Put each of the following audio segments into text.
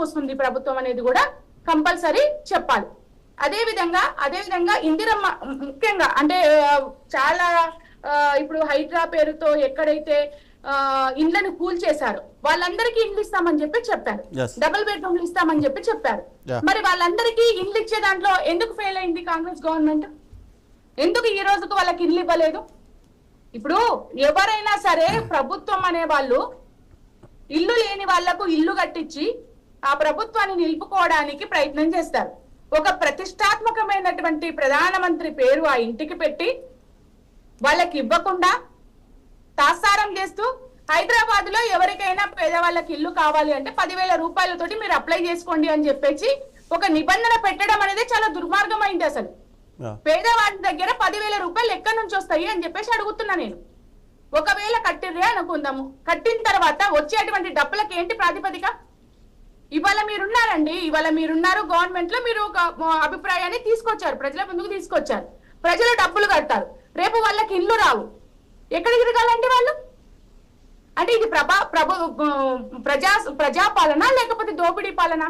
తీసుకొస్తుంది ప్రభుత్వం అనేది కూడా కంపల్సరీ చెప్పాలి. అదేవిధంగా ఇందిరమ్మ ముఖ్యంగా అంటే చాలా ఇప్పుడు హైడ్రా పేరుతో ఎక్కడైతే ఇండ్లను కూల్ చేశారు వాళ్ళందరికీ ఇండ్లు ఇస్తామని చెప్పారు, డబుల్ బెడ్రూమ్లు ఇస్తామని చెప్పారు. మరి వాళ్ళందరికీ ఇండ్లు ఇచ్చే దాంట్లో ఎందుకు ఫెయిల్ అయింది కాంగ్రెస్ గవర్నమెంట్? ఎందుకు ఈ రోజుకు వాళ్ళకి ఇండ్లు ఇవ్వలేదు? ఇప్పుడు ఎవరైనా సరే ప్రభుత్వం అనే వాళ్ళు ఇల్లు లేని వాళ్లకు ఇల్లు కట్టించి ఆ ప్రభుత్వాన్ని నిలుపుకోవడానికి ప్రయత్నం చేస్తారు. ఒక ప్రతిష్టాత్మకమైనటువంటి ప్రధానమంత్రి పేరు ఆ ఇంటికి పెట్టి వాళ్ళకి ఇవ్వకుండా తాత్సారం చేస్తూ హైదరాబాద్ లో ఎవరికైనా పేదవాళ్ళకి ఇల్లు కావాలి అంటే 10,000 రూపాయలతోటి మీరు అప్లై చేసుకోండి అని చెప్పేసి ఒక నిబంధన పెట్టడం అనేది చాలా దుర్మార్గమైంది. అసలు పేదవాడి దగ్గర 10,000 రూపాయలు ఎక్కడి నుంచి వస్తాయి అని చెప్పేసి అడుగుతున్నా నేను. ఒకవేళ కట్టిర్రే అనుకుందాము, కట్టిన తర్వాత వచ్చేటువంటి డబ్బులకి ఏంటి ప్రాతిపదిక? ఇవాళ మీరున్నారు గవర్నమెంట్ లో, మీరు ఒక అభిప్రాయాన్ని తీసుకొచ్చారు, ప్రజల ముందుకు తీసుకొచ్చారు, ప్రజలు డబ్బులు కడతారు, రేపు వాళ్ళకి ఇల్లు రావు, ఎక్కడ తిరగాలంటే వాళ్ళు? అంటే ఇది ప్రజాపాలన లేకపోతే దోపిడీ పాలన?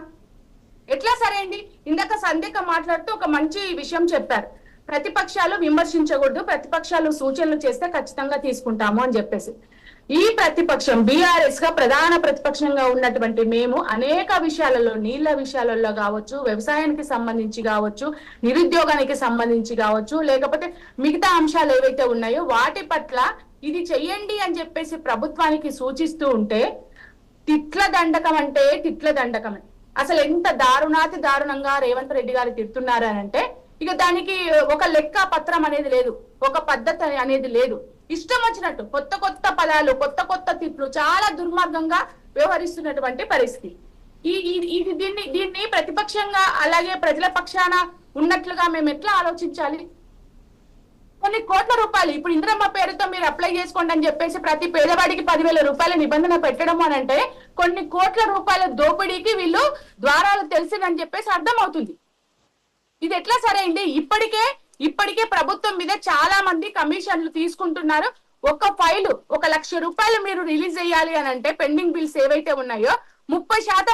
ఎట్లా సరైంది? ఇందాక సంధ్యక మాట్లాడుతూ ఒక మంచి విషయం చెప్పారు, ప్రతిపక్షాలు విమర్శించకూడదు, ప్రతిపక్షాలు సూచనలు చేస్తే ఖచ్చితంగా తీసుకుంటాము అని చెప్పేసి. ఈ ప్రతిపక్షం బీఆర్ఎస్ గా ప్రధాన ప్రతిపక్షంగా ఉన్నటువంటి మేము అనేక విషయాలలో, నీళ్ల విషయాలలో కావచ్చు, వ్యవసాయానికి సంబంధించి కావచ్చు, నిరుద్యోగానికి సంబంధించి కావచ్చు, లేకపోతే మిగతా అంశాలు ఏవైతే ఉన్నాయో వాటి పట్ల ఇది చెయ్యండి అని చెప్పేసి ప్రభుత్వానికి సూచిస్తూ ఉంటే తిట్ల దండకం అంటే తిట్ల దండకమే. అసలు ఎంత దారుణంగా రేవంత్ రెడ్డి గారు తిడుతున్నారు అని అంటే ఇక దానికి ఒక లెక్క పత్రం అనేది లేదు, ఒక పద్ధతి అనేది లేదు. ఇష్టం వచ్చినట్టు కొత్త పదాలు, కొత్త తిట్లు, చాలా దుర్మార్గంగా వ్యవహరిస్తున్నటువంటి పరిస్థితి. దీన్ని ప్రతిపక్షంగా అలాగే ప్రజల పక్షాన ఉన్నట్లుగా మేము ఎట్లా ఆలోచించాలి? కొన్ని కోట్ల రూపాయలు ఇప్పుడు ఇందిరమ్మ పేరుతో మీరు అప్లై చేసుకోండి అని చెప్పేసి ప్రతి పేదవాడికి 10,000 రూపాయల నిబంధన పెట్టడం అని అంటే కొన్ని కోట్ల రూపాయల దోపిడీకి వీళ్ళు ద్వారాలు తెలిసిందని చెప్పేసి అర్థం అవుతుంది. ఇది ఎట్లా సరైంది? ఇప్పటికే ప్రభుత్వం మీద చాలా మంది కమిషన్లు తీసుకుంటున్నారు. ఒక ఫైలు 1,00,000 రూపాయలు మీరు రిలీజ్ చేయాలి అని అంటే పెండింగ్ బిల్స్ ఏవైతే ఉన్నాయో 30%